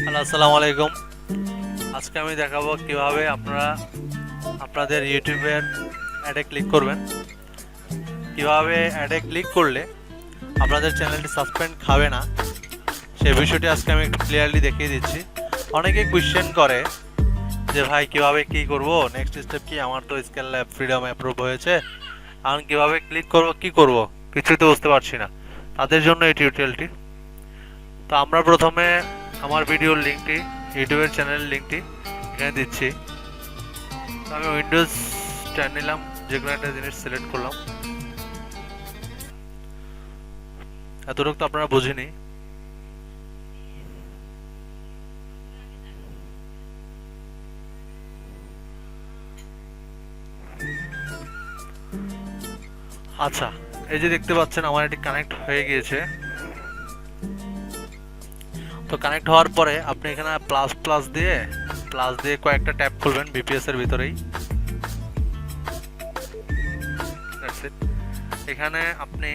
Hello, আসসালামু আলাইকুম। আজকে আমি দেখাবো কিভাবে আপনারা আপনাদের ইউটিউবের অ্যাডে ক্লিক করবেন। কিভাবে অ্যাডে ক্লিক করলে আপনাদের চ্যানেলটি সাসপেন্ড খাবে না, সেই বিষয়টি আজকে আমি একটু ক্লিয়ারলি দেখিয়ে দিচ্ছি। অনেকেই কোয়েশ্চেন করে যে ভাই কিভাবে কি করব, নেক্সট স্টেপ কি, আমার তো স্কেল ল্যাব ফ্রিডম অ্যাপ্রুভ হয়েছে, এখন কিভাবে ক্লিক করব, কি করব, কিছুই তো বুঝতে পারছি না। তাদের জন্য এই টিউটোরিয়ালটি। তো আমরা প্রথমে আমার ভিডিওর লিঙ্কটি, ইউটিউবের চ্যানেলের লিঙ্কটি এখানে দিচ্ছি। তো আমি উইন্ডোজ 10 নিলাম, যে কোনো একটা জিনিস সিলেক্ট করলাম। এতটুকু তো আপনারা বুঝিনি। আচ্ছা, এই যে দেখতে পাচ্ছেন আমার এটি কানেক্ট হয়ে গিয়েছে। তো কানেক্ট হওয়ার পরে আপনি এখানে প্লাস দিয়ে কয়েকটা ট্যাব খুলবেন বিপিএস এর ভিতরেই। That's it। এখানে আপনি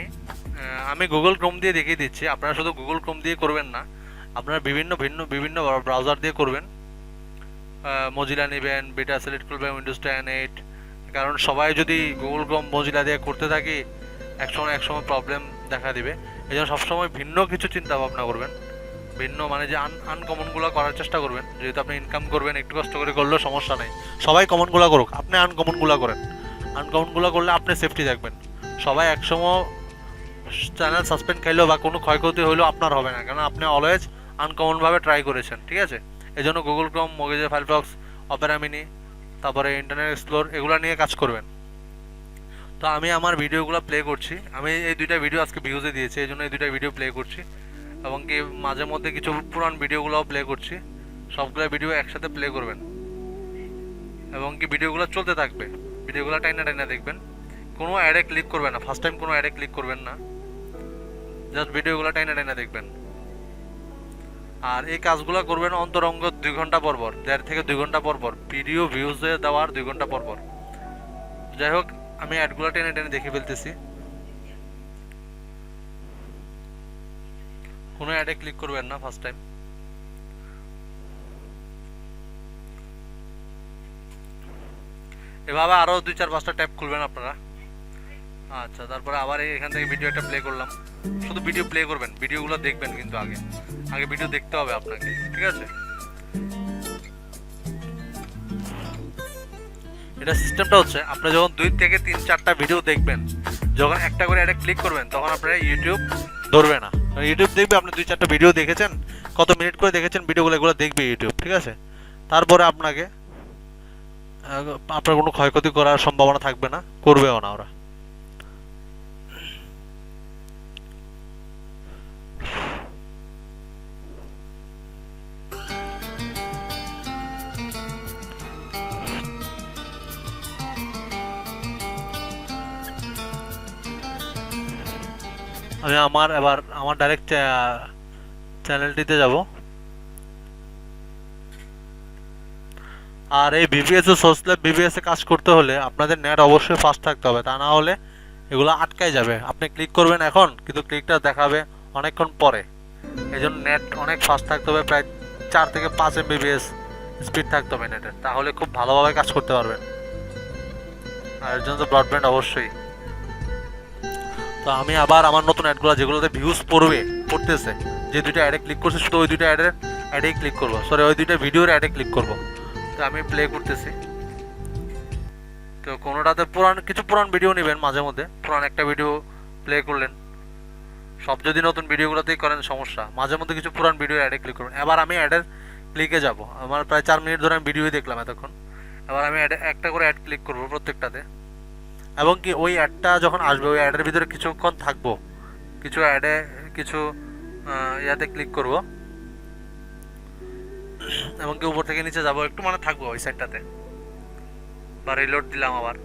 আমি গুগল ক্রোম দিয়ে দেখিয়ে দিচ্ছি, আপনারা শুধু গুগল ক্রোম দিয়ে করবেন না, আপনারা বিভিন্ন ব্রাউজার দিয়ে করবেন। মজিলা নেবেন, বিটা সিলেক্ট করবেন, উইন্ডোজ 10 8। কারণ সবাই যদি গুগল ক্রোম মজিলা দিয়ে করতে থাকি, একসময় প্রবলেম দেখা দিবে। এই জন্য সবসময় ভিন্ন কিছু চিন্তা ভাবনা করবেন। ভিন্ন মানে যে আনকমনগুলো করার চেষ্টা করবেন। যেহেতু আপনি ইনকাম করবেন, একটু কষ্ট করে করলেও সমস্যা নেই, সবাই কমনগুলো করুক, আপনি আনকমনগুলো করেন। আনকমনগুলো করলে আপনি সেফটি থাকবেন। সবাই একসময় চ্যানেল সাসপেন্ড খাইলেও বা কোনো ক্ষয়ক্ষতি হইলেও আপনার হবে না, কারণ আপনি অলওয়েজ আনকমনভাবে ট্রাই করেছেন। ঠিক আছে, এই জন্য Google Chrome, Mozilla Firefox, Opera mini, তারপরে ইন্টারনেট এক্সপ্লোর, এগুলো নিয়ে কাজ করবেন। তো আমি আমার ভিডিওগুলো প্লে করছি। আমি এই দুইটা ভিডিও আজকে ভিউজে দিয়েছি, এই জন্য এই দুইটা ভিডিও প্লে করছি। এবং কি মাঝে মধ্যে কিছু পুরান ভিডিওগুলোও প্লে করছি। সবগুলো ভিডিও একসাথে প্লে করবেন এবং কি ভিডিওগুলো চলতে থাকবে। ভিডিওগুলো টাইনা টাইনা দেখবেন, কোনো অ্যাডে ক্লিক করবেন না, ফার্স্ট টাইম কোনো অ্যাডে ক্লিক করবেন না, জাস্ট ভিডিওগুলো টাইনা টাইনা দেখবেন। আর এই কাজগুলো করবেন অন্তরঙ্গ 2 ঘন্টা পর পর, 1.5 থেকে 2 ঘন্টা পর পর, ভিডিও ভিউজে দেওয়ার 2 ঘন্টা পর পর। যাই হোক, আমি অ্যাডগুলো টেনে টেনে দেখে ফেলতেছি। কোনো অ্যাডে ক্লিক করবেন না ফার্স্ট টাইম। এভাবে আরও 2 4 5টা ট্যাব খুলবেন আপনারা। আচ্ছা, তারপরে আবার এখান থেকে ভিডিও একটা প্লে করলাম। শুধু ভিডিও প্লে করবেন, ভিডিওগুলো দেখবেন, কিন্তু আগে আগে ভিডিও দেখতে হবে আপনাকে। ঠিক আছে, এটা সিস্টেমটা হচ্ছে আপনি যখন 2 থেকে 3 4টা ভিডিও দেখবেন, যখন একটা করে অ্যাডে ক্লিক করবেন, তখন আপনার ইউটিউব ধরবে না। ইউটিউব দেখবে আপনি 2 4টা ভিডিও দেখেছেন, কত মিনিট করে দেখেছেন ভিডিওগুলো, এগুলো দেখবে ইউটিউব। ঠিক আছে, তারপরে আপনার কোনো ক্ষয়ক্ষতি করার সম্ভাবনা থাকবে না, করবেও না ওরা। আমি আমার ডাইরেক্ট চ্যানেলটিতে যাব। আর এই বিবিএস এ সোর্স ল্যাব বিবিএস এ কাজ করতে হলে আপনাদের নেট অবশ্যই ফাস্ট থাকতে হবে, তা না হলে এগুলো আটকায় যাবে। আপনি ক্লিক করবেন এখন, কিন্তু ক্লিকটা দেখাবে অনেকক্ষণ পরে। এই জন্য নেট অনেক ফাস্ট থাকতে হবে, প্রায় 4 থেকে 5 MBps স্পিড থাকতে হবে নেটের, তাহলে খুব ভালোভাবে কাজ করতে পারবেন। আর এর জন্য তো ব্রডব্যান্ড অবশ্যই। তো আমি আবার আমার নতুন অ্যাডগুলো যেগুলোতে ভিউজ পড়তেছে, যে 2টা অ্যাডে ক্লিক করছি, শুধু ওই 2টা অ্যাডেই ক্লিক করবো, সরি ওই 2টা ভিডিওর অ্যাডে ক্লিক করবো। তো আমি প্লে করতেছি। তো কোনোটাতে পুরান ভিডিও নেবেন, মাঝে মধ্যে পুরান একটা ভিডিও প্লে করলেন। সব যদি নতুন ভিডিওগুলোতেই করেন সমস্যা, মাঝে মধ্যে কিছু পুরান ভিডিও অ্যাডে ক্লিক করবেন। এবার আমি অ্যাডের ক্লিকে যাব, আমার প্রায় 4 মিনিট ধরে আমি ভিডিওই দেখলাম এতক্ষণ। এবার আমি একটা করে অ্যাড ক্লিক করবো প্রত্যেকটাতে। এবং কি ওই অ্যাডটা যখন আসবে, ওই অ্যাডের ভিতরে কিছুক্ষণ থাকবো, কিছু অ্যাডে কিছু ইয়াতে ক্লিক করব, এবং কি উপর থেকে নিচে যাব, একটু মানে থাকবো ওই সাইডটাতে। বা রিলোড দিলাম আবার,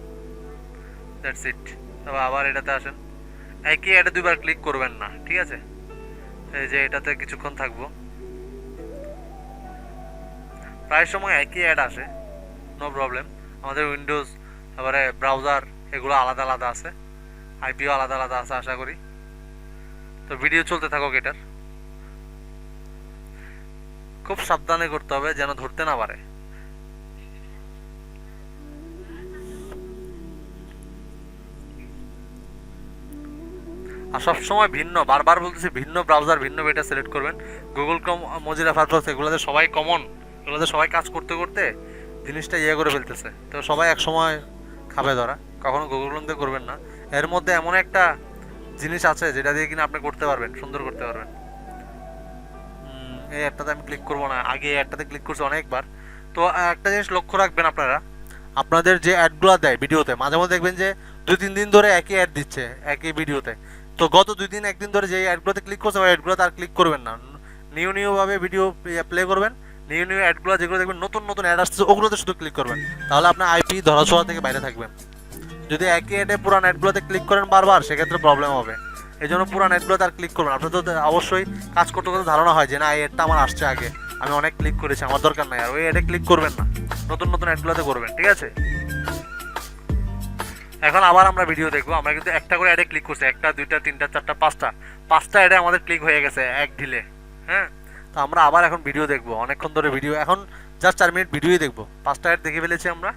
দ্যাটস ইট। তবে আবার এটাতে আসেন, একই অ্যাডে 2বার ক্লিক করবেন না। ঠিক আছে, এই যে এটাতে কিছুক্ষণ থাকবো, প্রায় সময় একই অ্যাড আসে, নো প্রবলেম। আমাদের উইন্ডোজ, তারপরে ব্রাউজার, এগুলো আলাদা আলাদা আছে, আইপিও আলাদা আলাদা আছে আশা করি। তো ভিডিও চলতে থাকুক এটার, খুব সাবধানে করতে হবে যেন ধরতে না পারে। আর সবসময় ভিন্ন, বারবার বলতেছি, ভিন্ন ব্রাউজার ভিন্ন বেটা সিলেক্ট করবেন। গুগল ক্রোম, মজিলা ফায়ারফক্স এগুলোতে সবাই কমন, এগুলোতে সবাই কাজ করতে করতে জিনিসটা ইয়ে করে ফেলতেছে, তো সবাই এক সময় খাবে ধরা। কখনো গুগল ক্রোম দিয়ে করবেন না। এর মধ্যে এমন একটা জিনিস আছে যেটা দিয়ে কিনা আপনি করতে পারবেন, সুন্দর করতে পারবেন। এই অ্যাডটাতে আমি ক্লিক করবো না, আগে এই অ্যাডটাতে ক্লিক করছি অনেকবার। তো একটা জিনিস লক্ষ্য রাখবেন আপনারা, আপনাদের যে অ্যাডগুলো দেয় ভিডিওতে, মাঝে মধ্যে দেখবেন যে 2-3 দিন ধরে একই অ্যাড দিচ্ছে একই ভিডিওতে। তো গত 2 দিন 1 দিন ধরে যে অ্যাডগুলোতে ক্লিক করছে ওই অ্যাডগুলোতে আর ক্লিক করবেন না। নিউ ভাবে ভিডিও প্লে করবেন। নিউ অ্যাডগুলো যেগুলো দেখবেন নতুন নতুন অ্যাড আসছে ওগুলোতে শুধু ক্লিক করবেন, তাহলে আপনার আইপি ধরাছোঁয়া থেকে বাইরে থাকবেন। যদি একই অ্যাডে পুরান অ্যাডগুলোতে ক্লিক করেন বারবার, সেক্ষেত্রে প্রবলেম হবে। এই জন্য পুরান অ্যাডগুলোতে আর ক্লিক করবেন। আপনার তো অবশ্যই কাজ করতে করতে ধারণা হয় যে না এই অ্যাডটা আমার আসছে আগে, আমি অনেক ক্লিক করেছি, আমার দরকার নাই। আর ওই অ্যাডে ক্লিক করবেন না, নতুন নতুন অ্যাডগুলোতে করবেন, ঠিক আছে? এখন আবার আমরা ভিডিও দেখবো। আমরা কিন্তু একটা করে অ্যাডে ক্লিক করছি, 1টা 2টা 3টা 4টা 5টা অ্যাডে আমাদের ক্লিক হয়ে গেছে এক ঢিলে। হ্যাঁ, তো আমরা আবার এখন ভিডিও দেখবো, অনেকক্ষণ ধরে ভিডিও, এখন জাস্ট 4 মিনিট ভিডিওই দেখবো। 5টা অ্যাড দেখে ফেলেছি আমরা,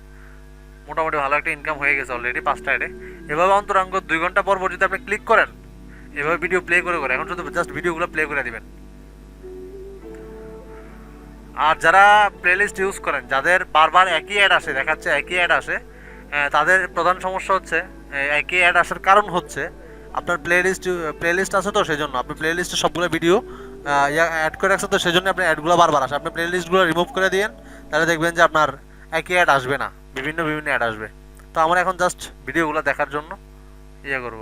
মোটামুটি ভালো একটা ইনকাম হয়ে গেছে অলরেডি 5টা অ্যাডে। এভাবে অন্তরাঙ্গ 2 ঘন্টা পর পর যদি আপনি ক্লিক করেন, এভাবে ভিডিও প্লে করে করে, এখন শুধু জাস্ট ভিডিওগুলো প্লে করে দিবেন। আর যারা প্লেলিস্ট ইউজ করেন, যাদের বারবার একই অ্যাড আসে, দেখাচ্ছে একই অ্যাড আসে, তাদের প্রধান সমস্যা হচ্ছে, একই অ্যাড আসার কারণ হচ্ছে আপনার প্লেলিস্ট আছে, তো সেই জন্য আপনি প্লেলিস্টে সবগুলো ভিডিও অ্যাড করে রাখছেন, তো সেই জন্য আপনার অ্যাডগুলো বারবার আসে। আপনি প্লেলিস্টগুলো রিমুভ করে দিন, তাহলে দেখবেন যে আপনার একই অ্যাড আসবে না, বিভিন্ন বিভিন্ন অ্যাড আসবে। তো আমরা এখন জাস্ট ভিডিওগুলো দেখার জন্য ইয়ে করব।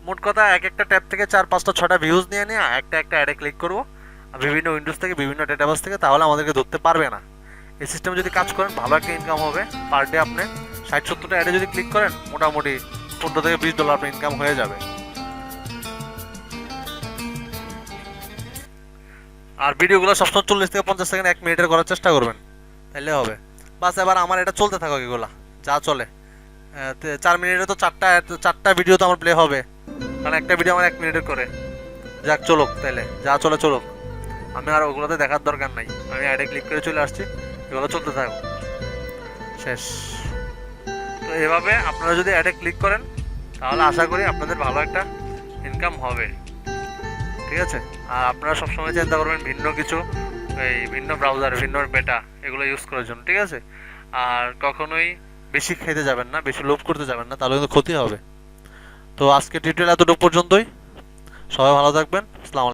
মোট কথা এক একটা ট্যাব থেকে 4 5 6টা ভিউজ নিয়ে নিয়ে একটা একটা অ্যাডে ক্লিক করবো, বিভিন্ন উইন্ডোজ থেকে, বিভিন্ন ডেটাবেস থেকে, তাহলে আমাদেরকে ধরতে পারবে না। এই সিস্টেমে যদি কাজ করেন ভালো একটা ইনকাম হবে। পার ডে আপনি 60-70টা অ্যাডে যদি ক্লিক করেন, মোটামুটি $15 থেকে $20 আপনার ইনকাম হয়ে যাবে। আর ভিডিওগুলো সবসময় 40 থেকে 50 সেকেন্ড, 1 মিনিটের করার চেষ্টা করবেন, তাহলে হবে। বাস এবার আমার এটা চলতে থাকো, এগুলা যা চলে। 4 মিনিটে তো 4টা ভিডিও তো আমার প্লে হবে, কারণ একটা ভিডিও আমার 1 মিনিটের করে। যাক চলুক, তাহলে যা চলে চলুক, আমি আর ওগুলোতে দেখার দরকার নাই। আমি অ্যাডে ক্লিক করে চলে আসছি, এগুলো চলতে থাকো, শেষ। তো এভাবে আপনারা যদি অ্যাডে ক্লিক করেন, তাহলে আশা করি আপনাদের ভালো একটা ইনকাম হবে, ঠিক আছে? আর আপনারা সবসময় চিন্তা করবেন ভিন্ন কিছু, এই ভিন্ন ব্রাউজার, ভিন্ন বেটা এগুলো ইউজ করার জন্য, ঠিক আছে? আর কখনোই বেশি খেতে যাবেন না, বেশি লোভ করতে যাবেন না, তাহলে কিন্তু ক্ষতি হবে। তো আজকে টিউটোরিয়াল এতটুকু পর্যন্তই। সবাই ভালো থাকবেন। আসসালামু আলাইকুম।